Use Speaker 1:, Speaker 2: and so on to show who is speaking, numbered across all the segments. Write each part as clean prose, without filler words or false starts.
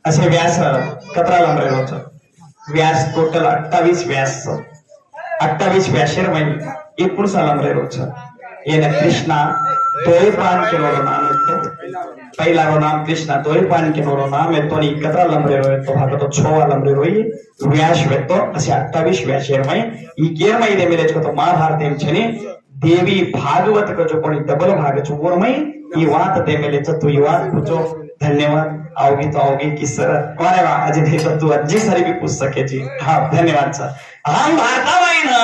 Speaker 1: असे व्यास कतरा लांबरे रोज व्यास टोटल 28 व्यास 28 व्याशेर महिने 19 लांबरे रोज येन कृष्णा तोय पान के नो नाम पहला रो नाम कृष्णा तोय पान के नो नाम है तो कतरा लांबरे रोय तो भाग तो 6 लांबरे रोई व्यास वेतो असे 28 व्याशेर महिने ई केर महिने मेरे तो महाभारत एम छने देवी भागवत का जो कोणी डबल भाग चुवर मई ई वात दे मेले तू ई वात पूछो धन्यवाद आओगी तो आओगी कि सर अरे वाह अजय हे तो तू अज्जी सारी भी पूछ सके जी हाँ धन्यवाद सर हम भारताबाई ना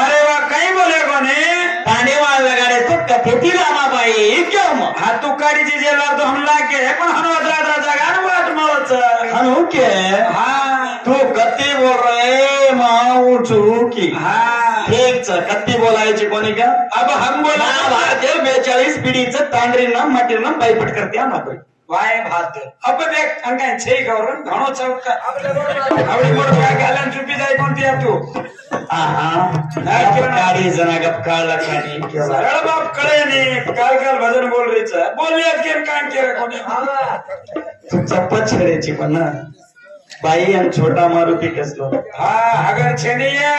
Speaker 2: अरे वाह कहीं बोले कोने
Speaker 1: तानेवाल लगाडे तो कथेती रामाबाई क्यों मग
Speaker 2: हा तू काडी जे जेला तो हम लागे पण हनवद्रा जगान वाट मळच
Speaker 1: हनु के
Speaker 2: हाँ
Speaker 1: तू कत्ती बोल रहे माऊ चुकी
Speaker 2: हाँ
Speaker 1: ठीक च कत्ती बोलायची कोणी का
Speaker 2: अब हम बोला
Speaker 1: भारतीय 42 पिढीचं तांडरीनं मटीनं बायपट करते आम्हाला
Speaker 2: वाय भात अब देख अंगाय छे गौरन घणो चौक आवडी मोड काय घालन चुपी जाय कोणती तू
Speaker 1: गाडी जना गप काळला खाणी
Speaker 2: सरळ बाप कळे नी काल काल भजन बोल रहीच बोलले केर काय केर कोणी
Speaker 1: तू चप्पत छेड्याची पण ना बाई आणि छोटा मारुती कसलो
Speaker 2: हा अगर छेनिये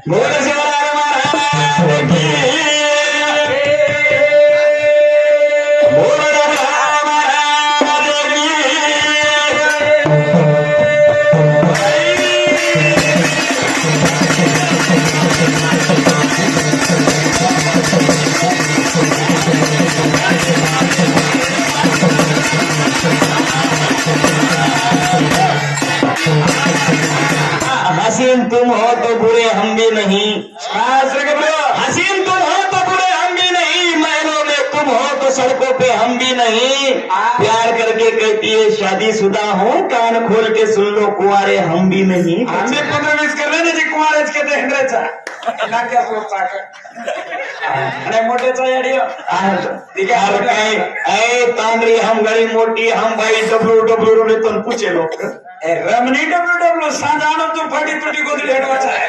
Speaker 1: बोल शिवराय महाराज की बोल हसीन तुम हो तो बुरे हम भी नहीं हसीन तुम हो तो बुरे हम भी नहीं महलों में तुम हो तो सड़कों पे हम भी नहीं प्यार करके कहती है शादीशुदा हो कान खोल के सुन लो कुंवारे हम भी नहीं
Speaker 2: आम्ही 15-20 करले ना जे कुमारच के हेंद्राचा नाक्या बोलता अरे मोठेचा येडियो
Speaker 1: ठीक है और काय ए तांडरी हम गली मोटी हम भाई डब्ल्यू डब्ल्यू रे तो पूछे लोग
Speaker 2: ए रमनी डब्ल्यू सांजाणो तू फटी तुटी गोदी हेडवाचा आहे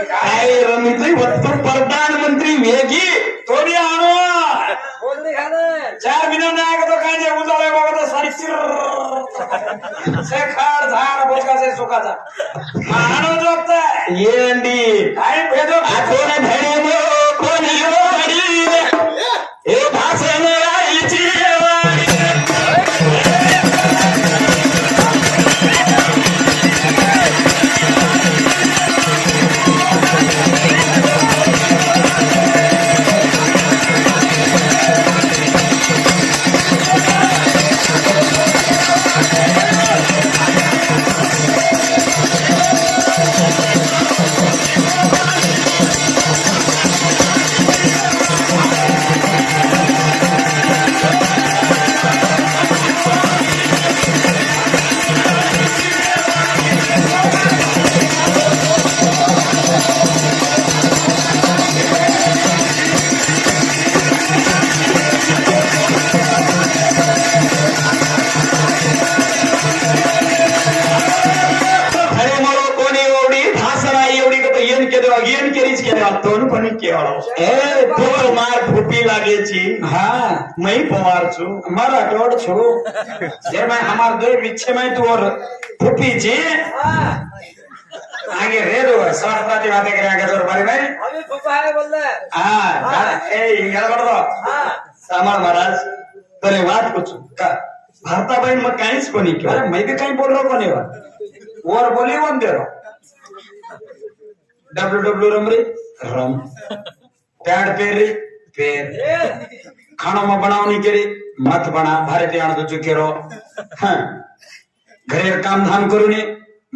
Speaker 1: काय रमित्री वत्तर प्रधानमंत्री वेगी
Speaker 2: थोडी आणो बोलली खाने 4 महिने नाही का तो काय जे उजाळे बघा तो सारी चिर से खाड झाड बोका से सुकाचा आणो जोगता
Speaker 1: येंडी
Speaker 2: काय भेदो
Speaker 1: कोण धडे मो कोणी ओडी हे भाषण आईची हाँ मैं पवार छु
Speaker 2: मारा टोड छु जे मैं हमार दो विच्छे में तू और फुपी जी आगे रे दो साथ पाती बातें करे आगे जोर बारी भाई अभी फुपा है बोल रहा हां ए इंगल कर दो हां
Speaker 1: सामर महाराज तने बात कुछ का भारताबाई मग काहीच कोणी किंवा
Speaker 2: अरे मैं भी कहीं बोल रहा कोनी वा और बोली वन दे रहा डब्ल्यू रमरी रम पैड पेरी पेर खाना में बनावनी केरी मत बना भारतीय तो चुकेरो हाँ घरे काम धाम करूनी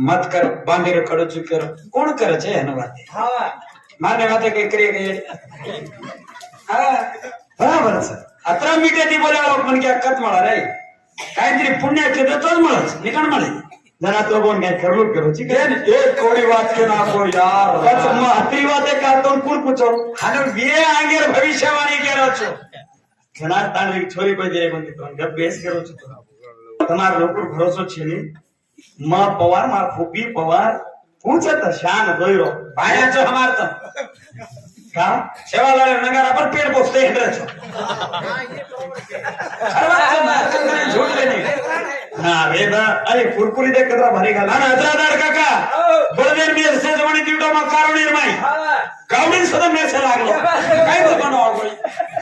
Speaker 2: मत कर बांधे खड़ो चुकेरो कौन करे छे एनो बात हां मारने बाते के करिए के हां बराबर सर अतरा मीटे ती बोले पण के अक्कत मला रे काहीतरी पुण्य केलं तोच मळच निकण मळे
Speaker 1: जरा तो बोन काय खरलूट करो ठीक है
Speaker 2: एक कोडी बात के ना को यार
Speaker 1: बस महत्री बातें का तो कुल पूछो
Speaker 2: हानो ये आंगेर भविष्यवाणी केरो छो
Speaker 1: घना तांडली छोरी पे दे बंदी तो जब बेस करो छो તમાર લોકો ભરોસો છે ને માં પવાર માં ફૂપી પવાર પૂછે તો શાન દોયરો
Speaker 2: भाया छो हमार तो
Speaker 1: का
Speaker 2: सेवालाल नगरा पर पेड़ पोसते हिंद्र छो झूठ लेनी
Speaker 1: हा वेदा अरे कुरकुरी दे कदरा भारी घाल
Speaker 2: आणि हजरादार काका बळदेर मेरसे जवळ तिवटो मग कारो निर्माई गावडी सुद्धा मेरसे लागलो काय जमानो आवडे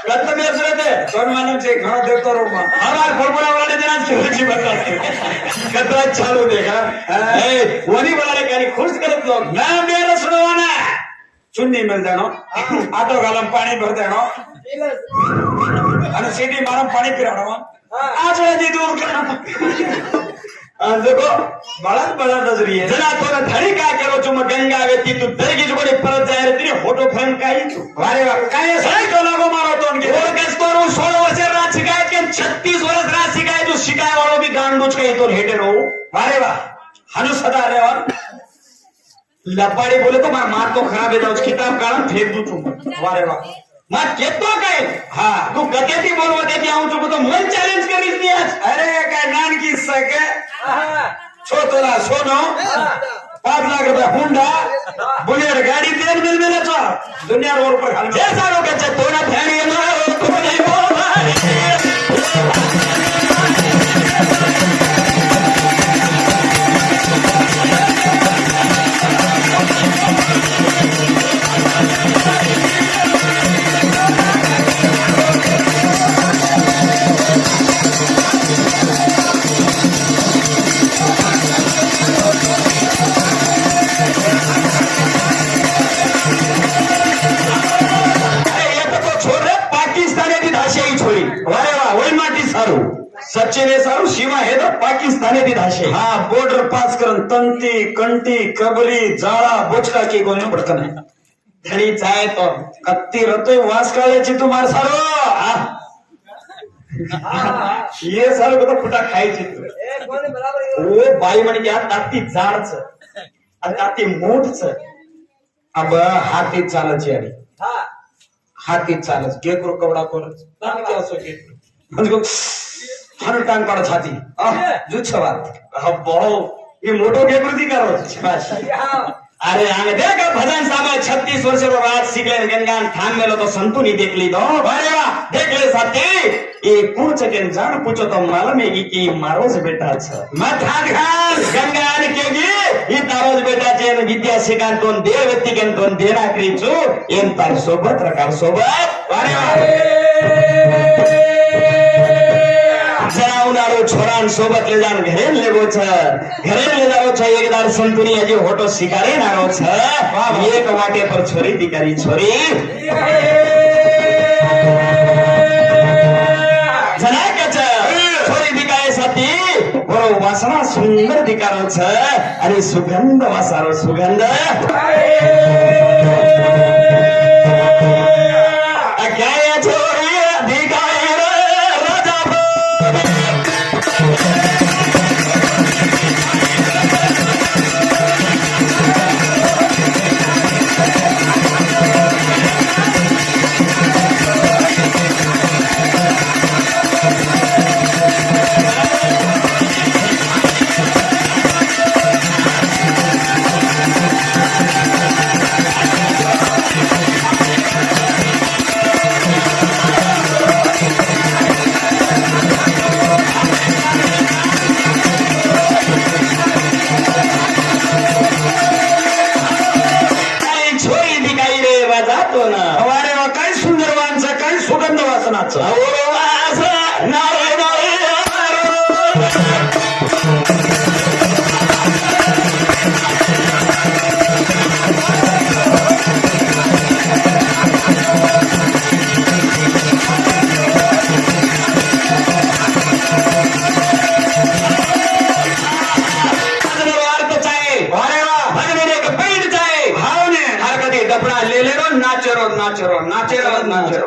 Speaker 2: कत्त मेरसे ते दोन मानवचे घणो देवतो रो मग हमार फॉर्म्युला वाले देना शिवजी बता कतरा चालू देखा ए वनी वाले काही खुश करत लोग ना मेरा सुनवाना चुन्नी मिल जानो आटो गालम पाणी भर देनो आणि सिटी मारम पाणी पिरानो आज जी दूर करना देखो बड़ा बड़ा नजरिए जना तो धड़ी का करो तुम गंगा व्यक्ति तू दरगी जो बड़े परत जाय रे तेरे फोटो फ्रेम काही तू अरे वाह काय सही तो लागो मारो तो उनके और कस तो 16 वर्ष रात शिकायत के 36 वर्ष रात शिकायत जो शिकाय वालों भी गांडूच काही तो हेटे रो अरे वाह हनु सदा रे और लपाड़ी बोले तो मार तो खराब है जाओ किताब काढून फेक दू तुम अरे वाह मग घेतो काय हा तू गतेती बोलवा देती आऊं तुम तो मन चॅलेंज करीस नी आज अरे काय नानकी सके छोटोला सोनो 5 लाख रुपये हुंडा बुलेट गाडी तेल मिल मिलेचो दुनिया रोड पर घाल जे सारो के तोना फॅणी येणार तो नाही सचिन हे सारू सीमा हे तर पाकिस्तानी ती धाशे हा बॉर्डर पास करून तंती कंटी कबरी जाळा बोचका की कोणी पडकन नाही धडी जाय तो कत्ती रतोय वास काढायची तू मार सारो ये सारो कदा फुटा खायची तू ओ बाई म्हणे या ताती जाडच आणि ताती मोठच अब हाती चालायची आणि हाती चालच घे करू कवडा करच ताती असो घे म्हणजे हर टांग पड़ा छाती जुच्छा बात अब बहुत ये मोटो के प्रति करो अरे आगे देखा भजन साहब 36 वर्ष बाद सीखले गंगान ठान में लो तो संतुनी देख ली दो अरे वाह देख ले साथी ये कौन चकेन जान पूछो तो मालूम है कि मारो से बेटा छ मत हाथ घाल गंगान केगी ये तारोज बेटा चे विद्या शिकान दोन देव व्यक्ति केन दोन देना करीचो एन तार सोबत रकार सोबत अरे वाह जनावनारो छोरान सोबत ले जान घरे लेगो छ घरे ले जाओ छ एकदार संतुनी अजी होटो शिकारे नारो छ एक वाटे पर छोरी दिकारी छोरी जना कच छोरी दिकाए साथी बरो वासना सुंदर दिकारो छ आणि सुगंध वासारो सुगंध क्या छोरी दिकाए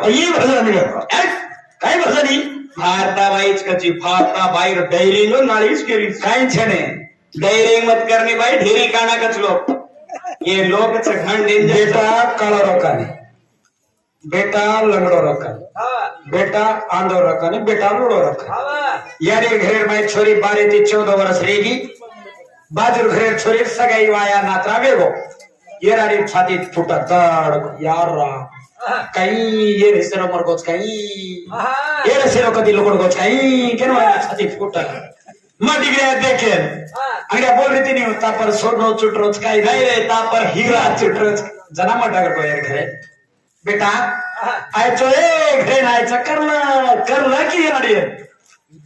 Speaker 2: ये भजन काय भजनी फारता बाईच कची फारता बाईर डैरिंग नाळीच केली काय छने डैरिंग मत करनी बाई ढेरी काना कच लोग ये लोग घण दिन बेटा काळो रोकाने बेटा लंगडो रोकाने बेटा आंधो रोकाने बेटा लुडो रोकाने यारे घरेर माई छोरी 12 થી 14 वर्ष रेगी बाजूर घरेर छोरी सगाई वाया नात्रा वेगो येरारी छाती फुटा तड यार काही ये रेसेरो मरगोच काही ये रेसेरो कधी लोगड गोच काही केन वाया छाती फुटा मग डिग्री देखेल अंगड्या बोल रीती नहीं होता पर सोनो चुटरोच काही नाही रहता पर हीरा चुटरोच जना मोठा करतो यार घरे बेटा आयचो घरे नायचं करलं की येणार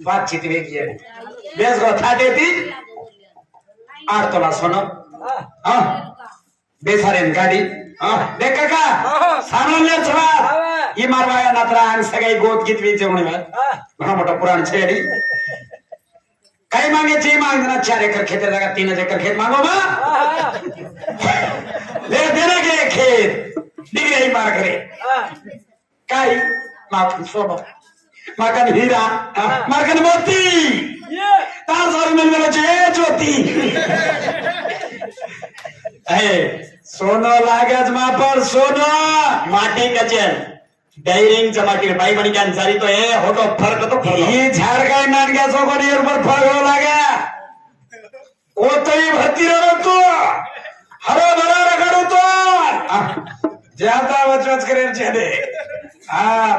Speaker 2: बातचीत वेगळी आहे बेस गो थाटे ती 8 तोला सोनं बेसारेन गाडी देख का सामान्य छवा ही मारवाया नात्रा आणि सगळी गोत गीत वीज जेवण घणा मोठा पुराण छेडी काही मागायची माग ना 4 एकर खेत जागा 3 एकर खेत मागो मा ले देना के खेत डिग्री मार करे काही माग सोनो मागन हीरा मागन मोती तार सारी मिल मेरे जे ज्योति सोनो लागेच मापर सोनो
Speaker 1: माटी कचन डायरिंग माटी बाई बनी क्या सारी तो है होटो फर्क तो
Speaker 2: ही झाड काय नाटक्या सोबत वर फरक लागा ओ तरी भरती रडतो हरो भरा रगडतो ज्यादा वचवच करेल चेडे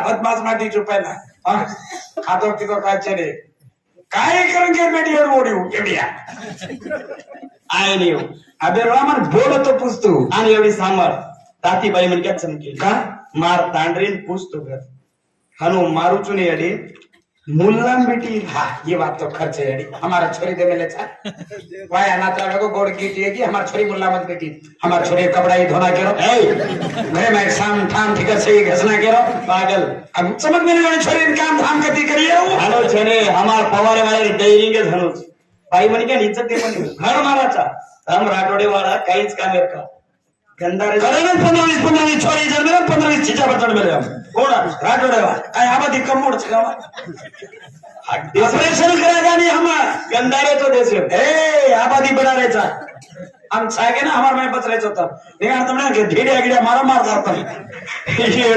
Speaker 2: बदमाश माटी चुपायला खातो पितो काय चेडे काय करून घे मेडियर ओढी एवढ्या
Speaker 1: आय नाही
Speaker 2: अबे रामन बोलतो पुसतो
Speaker 1: आणि एवढी सांभाळ ताती बाई म्हण क्या चमके
Speaker 2: का
Speaker 1: मार तांडरीन पूछतो घर हनु मारू चुने अडी मुल्लाम बेटी
Speaker 2: हाँ ये बात तो खर्च है यानी हमारा छोरी दे मिले था वाया नात्रा को गोड़ कीटी है कि हमारा छोरी मुल्ला मत बेटी हमारा छोरी कपड़ा ही धोना करो घरे में शाम ठाम ठिकर से ही घसना करो
Speaker 1: पागल
Speaker 2: अब चमक मिलने वाली छोरी इन काम धाम करती करिए वो
Speaker 1: हनो छने हमार पवारे वाले डायरिंग के धनुष बाई म्हण क्या इज्जत दे म्हण घर माराचा हम राठोडे वाला काहीच काम आहे का गंदारे
Speaker 2: करे ना 15-20 छोरी जर मेरा 15-20 चिचा बटन मिले हम
Speaker 1: कोण
Speaker 2: राठोडे वाला काय आबादी कम मोड छगावा ऑपरेशन करेगा नहीं हम
Speaker 1: गंदारे तो देश
Speaker 2: ए आबादी बढ़ायचा हम छागे ना हमार में बचरायचं होतं निघा तुमने के ढेड्या गिड्या मारा मार करता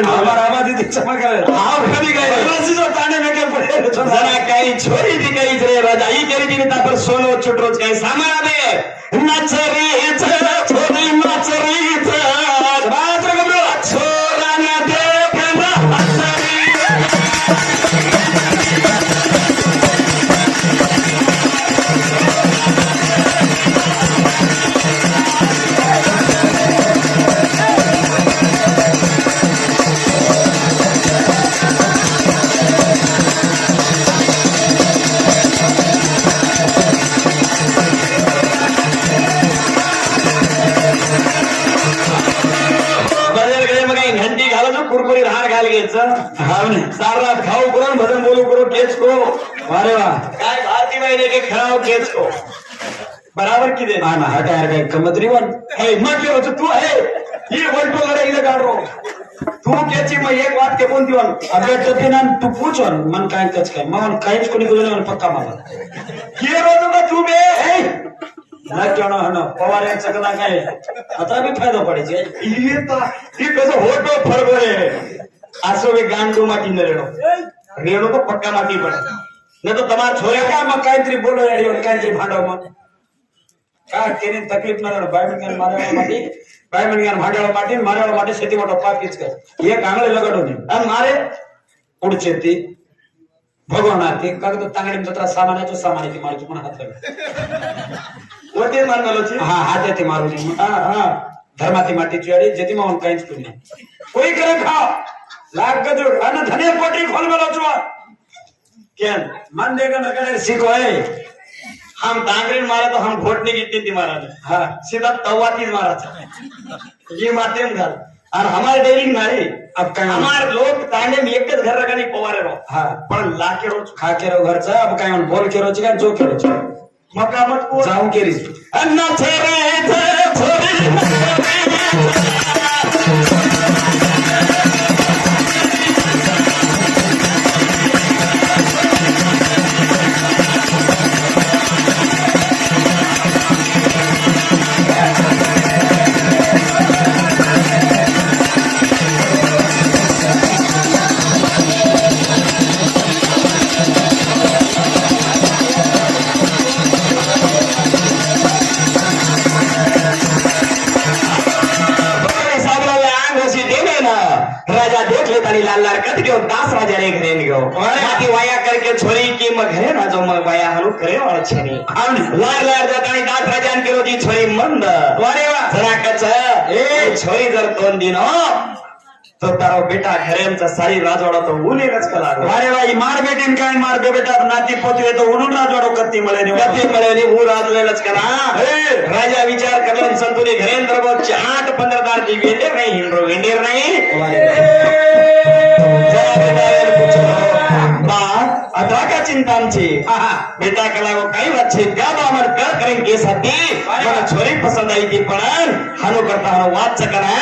Speaker 2: हमार आबादी ती चमक करे
Speaker 1: हाव कधी काय
Speaker 2: रसी जो ताने में के पड़े
Speaker 1: जरा काही छोरी दी काही रे राजा ही करी दी तापर सोनो छुटरोच काही सामान दे नाचरी छोरी नाचरी बात रे गबरो छोरा ना दे नाचरी कुरकुरी राहणार घाल घ्यायचं
Speaker 2: हाव ने
Speaker 1: सारा खाऊ करून भजन बोलू करू केच को
Speaker 2: अरे वाह
Speaker 1: काय भारती महिने के खराव केच को बराबर की दे
Speaker 2: हा ना हटा यार काय कमतरी वन
Speaker 1: हे मग के होत तू आहे ये वल्टो करे इले गाडरो तू केची मग एक बात के कोणती वन
Speaker 2: अबे टपी ना तू पूछ वन मन काय कच काय मन काहीच कोणी बोलले मन पक्का मला
Speaker 1: ये रोज का तू बे हे
Speaker 2: ना केवण हन पवाऱ्याचं कदा काय आता बी फायदा पडायचे
Speaker 1: ये तो ये कसं होतो फरक रे आसो बे गांडू माटी न रेणो तो पक्का माटी पड़े न तो तुम्हार छोरे
Speaker 2: काय मग काहीतरी बोलो याडी वर काहीतरी भांडव मग का केने तकलीफ न बायमन मारवा माटी बायमन भांडव माटी मारवा माटी शेती मोठा पाकीच काय एक आंगळे लगाडून आणि मारे पुढचे ती भगवान ते का तो तांगडी जत्रा सामानाचं सामानाची मारची पण हात लाग
Speaker 1: वरती मान घालोची
Speaker 2: हा हात येते मारूची हा धर्माती मातीची अडी जेती मावून काहीच कोणी कोई करे खाओ लाग गदुर अन धने पोटी खोल मेलो छो
Speaker 1: केन
Speaker 2: मन देगा नकड़े सीखो है
Speaker 1: हम तांगरीन मारा तो हम घोटने गिट्टी थी मारा
Speaker 2: हाँ
Speaker 1: सीधा तवा तीज मारा था ये माते में घाल और हमारे डेरी नारी
Speaker 2: अब काय
Speaker 1: हमारे लोग तांडे में एक घर रखा नहीं पवारे रो
Speaker 2: हाँ
Speaker 1: पण ला के रोज
Speaker 2: खा के रो घरचा अब काय म्हण बोल के रोची काय जो के रोची
Speaker 1: मका मत को
Speaker 2: जाऊन केरी
Speaker 1: अन्ना छोरे राजा देख लेता लाल लाल कत घेऊन दास राजा रे घेऊन आती वाया करके छोरी की मग घरे ना जो मग वाया हलू करे वाला छेनी लार लार जातानी दात राजान केलो जी छोरी मंद वारे वा जरा कच ए छोरी जर तोंड दिनो तो तारो बेटा घरेंचा सारी राजवाडा तो उलेलच कला
Speaker 2: अरे बाई मार बेटीन काय मार बे बेटा नाती पोती तो उन्हून राजवाडो कत्ती मळे
Speaker 1: गती मिळेली हू राजलेलच कला राजा विचार करलन संतुनी घरेंद्र बो 8-15 दार दी वेंडे नाही हिंड्रो वेंडेर नाही जरा बेटा पूछो बा अदा का चिंता आमची बेटा कला वो काही वच्छे का बामर कर करें के साथी मला छोरी पसंद आई थी पण हानो करता हानो वाच करा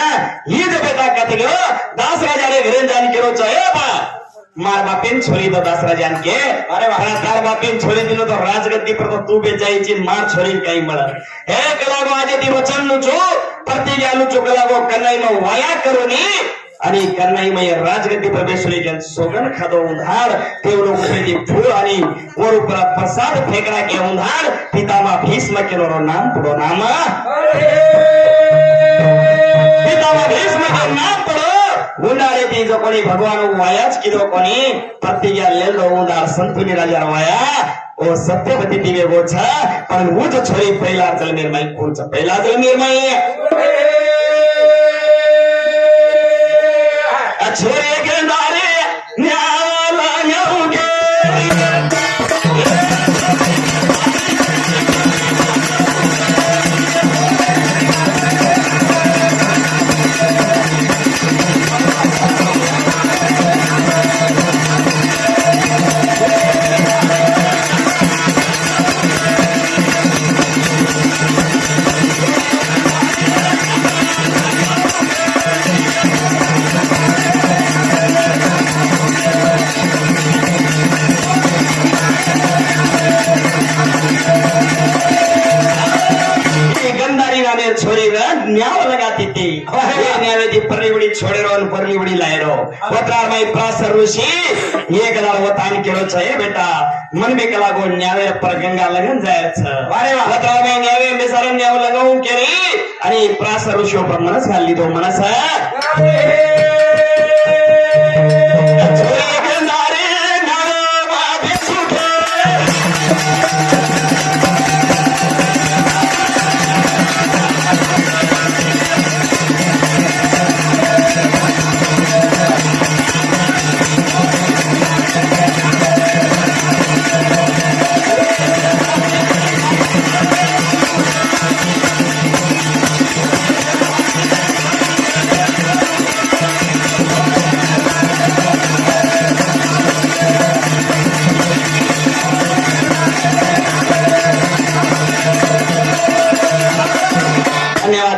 Speaker 1: ही जो बेटा कहते गयो दास राजा रे घरें जान केरो चाहे बा मार बापेन छोरी तो दास राजान के अरे तार बापेन छोरी दिनो तो राजगद्दी पर तो तू बे जाईची मार छोरी काही मळ हे कलागो आज ती वचन नु छो प्रतिज्ञा नु छो कलागो कन्नाई नो वाया करूनी आणि कन्नाई मय राजगद्दी पर बेसुरी जन सोगन खादो उधार तेवलो उपरी फूल आणि वर ऊपर प्रसाद फेकरा के उधार पितामा भीष्म केलो नाम पुरो नाम पितामा भीष्म के नाम पुरो उंडारे ती जो कोणी भगवान वायाच किलो कोणी प्रतिज्ञा लेलो उधार संतुनी राजा वाया ओ सत्यवती दिवे गोछा पण उज छोरी पहिला जल निर्माई कोणच पहिला जल निर्माई छोरे गंधारे न्याला न्याऊगे छोरी न्याव लगाती थी न्यावे ती परलीवडी छोडेरो आणि परलीवडी लायरो वत्रार माई प्रासर ऋषी एक दार वतान केलो छे बेटा मन में कला गो न्यावे पर गंगा लगन जायचं अरे वा वत्रार माई न्यावे में सारे न्याव लगाऊन केली आणि प्रासर ऋषी पर मनस घालली तो मनस छोरी गंधारे नावा बिसुटे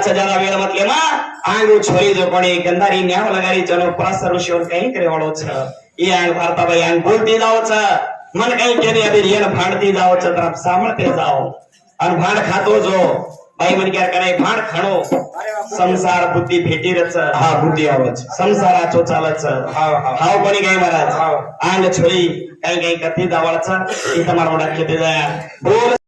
Speaker 1: जरा वेळ म्हटले मा आंगू छोरी जो कोणी गंधारी न्याव लगारी चलो प्रासर ऋषीवर काही करे वाळो छ ई आंग भारताबाई आंग बोलती जाओ छ मन काही केले अभी रियल भांडती जाओ छ तर सामळते जाओ आणि भांड खातो जो बाई मन क्या करे भांड खाणो संसार बुद्धी भेटी रच हा बुद्धी आवच संसाराचो चालच हाव कोणी काही महाराज आंग छोरी काही काही करती जावळचा ई તમારો डाके दे जाया बोल